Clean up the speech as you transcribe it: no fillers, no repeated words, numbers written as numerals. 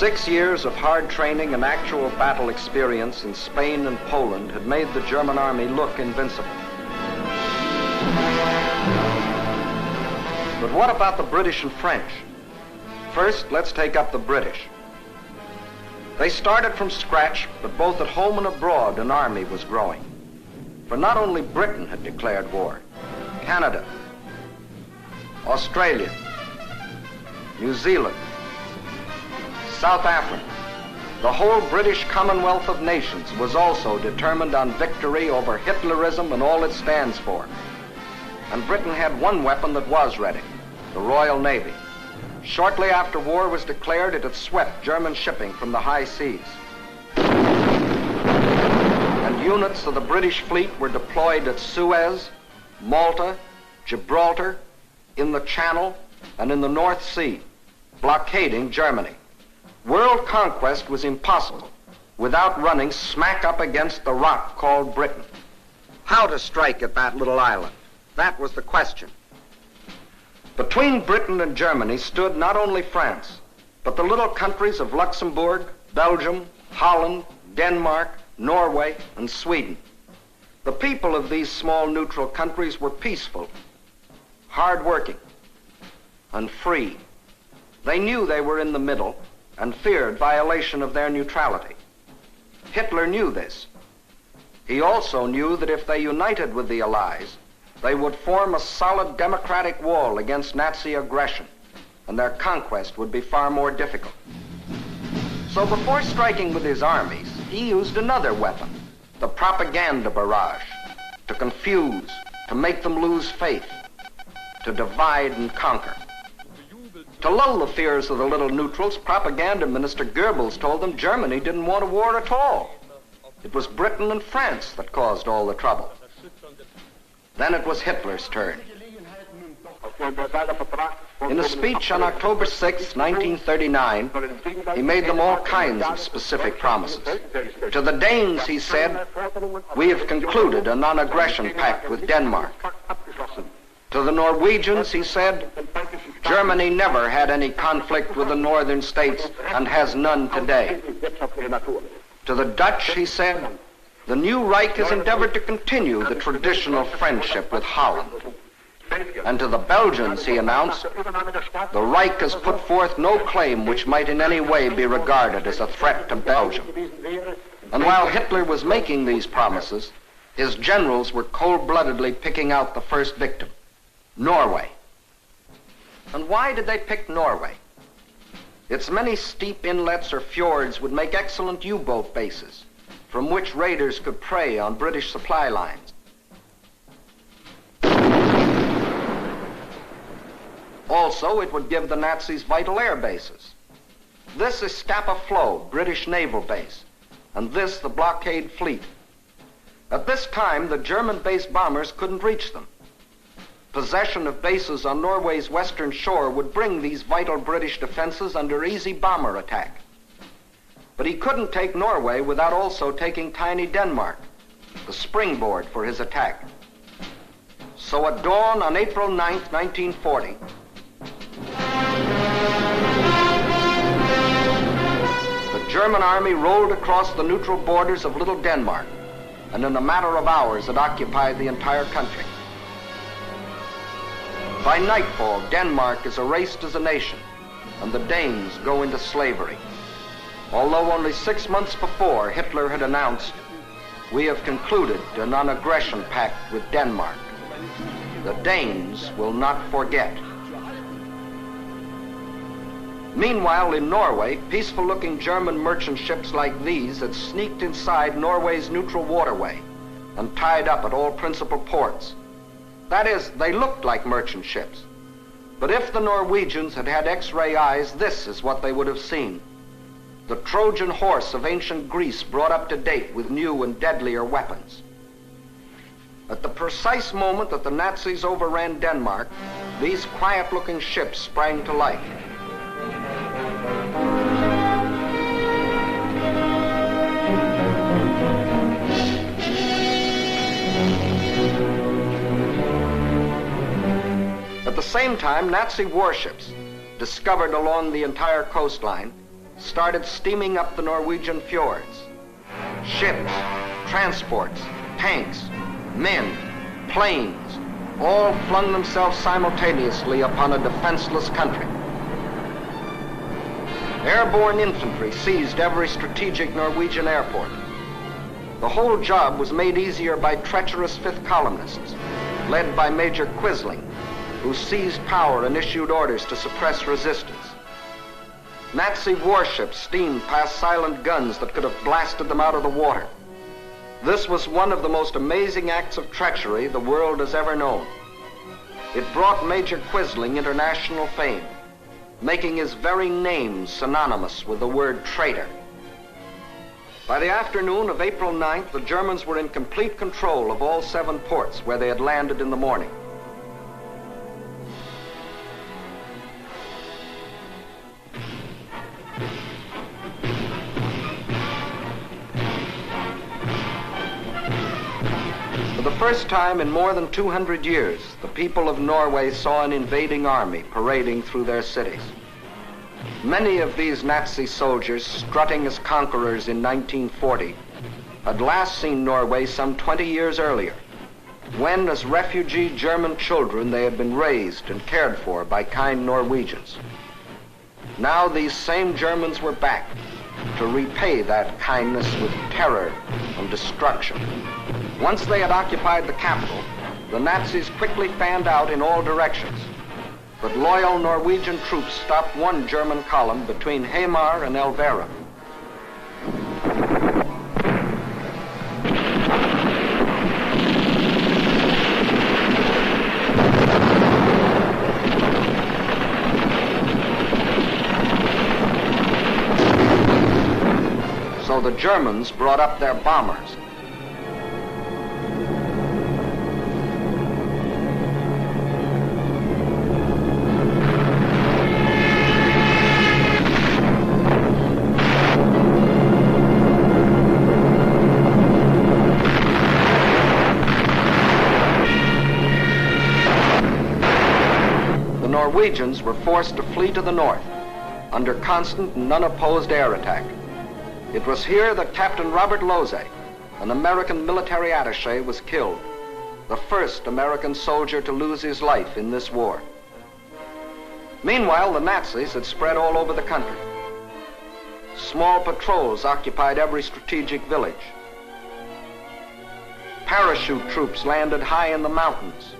6 years of hard training and actual battle experience in Spain and Poland had made the German army look invincible. But what about the British and French? First, let's take up the British. They started from scratch, but both at home and abroad, an army was growing. For not only Britain had declared war, Canada, Australia, New Zealand, South Africa, the whole British Commonwealth of Nations was also determined on victory over Hitlerism and all it stands for. And Britain had one weapon that was ready, the Royal Navy. Shortly after war was declared, it had swept German shipping from the high seas. And units of the British fleet were deployed at Suez, Malta, Gibraltar, in the Channel, and in the North Sea, blockading Germany. World conquest was impossible without running smack up against the rock called Britain. How to strike at that little island? That was the question. Between Britain and Germany stood not only France, but the little countries of Luxembourg, Belgium, Holland, Denmark, Norway, and Sweden. The people of these small neutral countries were peaceful, hard-working, and free. They knew they were in the middle and feared violation of their neutrality. Hitler knew this. He also knew that if they united with the Allies, they would form a solid democratic wall against Nazi aggression, and their conquest would be far more difficult. So before striking with his armies, he used another weapon, the propaganda barrage, to confuse, to make them lose faith, to divide and conquer. To lull the fears of the little neutrals, propaganda minister Goebbels told them Germany didn't want a war at all. It was Britain and France that caused all the trouble. Then it was Hitler's turn. In a speech on October 6, 1939, he made them all kinds of specific promises. To the Danes, he said, "We have concluded a non-aggression pact with Denmark." To the Norwegians, he said, "Germany never had any conflict with the northern states and has none today." To the Dutch, he said, "The new Reich has endeavored to continue the traditional friendship with Holland." And to the Belgians, he announced, "The Reich has put forth no claim which might in any way be regarded as a threat to Belgium." And while Hitler was making these promises, his generals were cold-bloodedly picking out the first victim, Norway. And why did they pick Norway? Its many steep inlets or fjords would make excellent U-boat bases, from which raiders could prey on British supply lines. Also, it would give the Nazis vital air bases. This is Scapa Flow, British naval base, and this the blockade fleet. At this time, the German-based bombers couldn't reach them. Possession of bases on Norway's western shore would bring these vital British defenses under easy bomber attack. But he couldn't take Norway without also taking tiny Denmark, the springboard for his attack. So at dawn on April 9th, 1940, the German army rolled across the neutral borders of Little Denmark, and in a matter of hours it occupied the entire country. By nightfall, Denmark is erased as a nation, and the Danes go into slavery. Although only 6 months before, Hitler had announced, "We have concluded a non-aggression pact with Denmark. The Danes will not forget." Meanwhile, in Norway, peaceful-looking German merchant ships like these had sneaked inside Norway's neutral waterway and tied up at all principal ports. That is, they looked like merchant ships. But if the Norwegians had had X-ray eyes, this is what they would have seen. The Trojan horse of ancient Greece brought up to date with new and deadlier weapons. At the precise moment that the Nazis overran Denmark, these quiet-looking ships sprang to life. At the same time, Nazi warships, discovered along the entire coastline, started steaming up the Norwegian fjords. Ships, transports, tanks, men, planes, all flung themselves simultaneously upon a defenseless country. Airborne infantry seized every strategic Norwegian airport. The whole job was made easier by treacherous fifth columnists, led by Major Quisling, who seized power and issued orders to suppress resistance. Nazi warships steamed past silent guns that could have blasted them out of the water. This was one of the most amazing acts of treachery the world has ever known. It brought Major Quisling international fame, making his very name synonymous with the word traitor. By the afternoon of April 9th, the Germans were in complete control of all 7 ports where they had landed in the morning. For the first time in more than 200 years, the people of Norway saw an invading army parading through their cities. Many of these Nazi soldiers, strutting as conquerors in 1940, had last seen Norway some 20 years earlier, when, as refugee German children, they had been raised and cared for by kind Norwegians. Now these same Germans were back to repay that kindness with terror and destruction. Once they had occupied the capital, the Nazis quickly fanned out in all directions. But loyal Norwegian troops stopped one German column between Hamar and Elvera. So the Germans brought up their bombers. Norwegians were forced to flee to the north under constant and unopposed air attack. It was here that Captain Robert Lose, an American military attaché, was killed, the first American soldier to lose his life in this war. Meanwhile, the Nazis had spread all over the country. Small patrols occupied every strategic village. Parachute troops landed high in the mountains.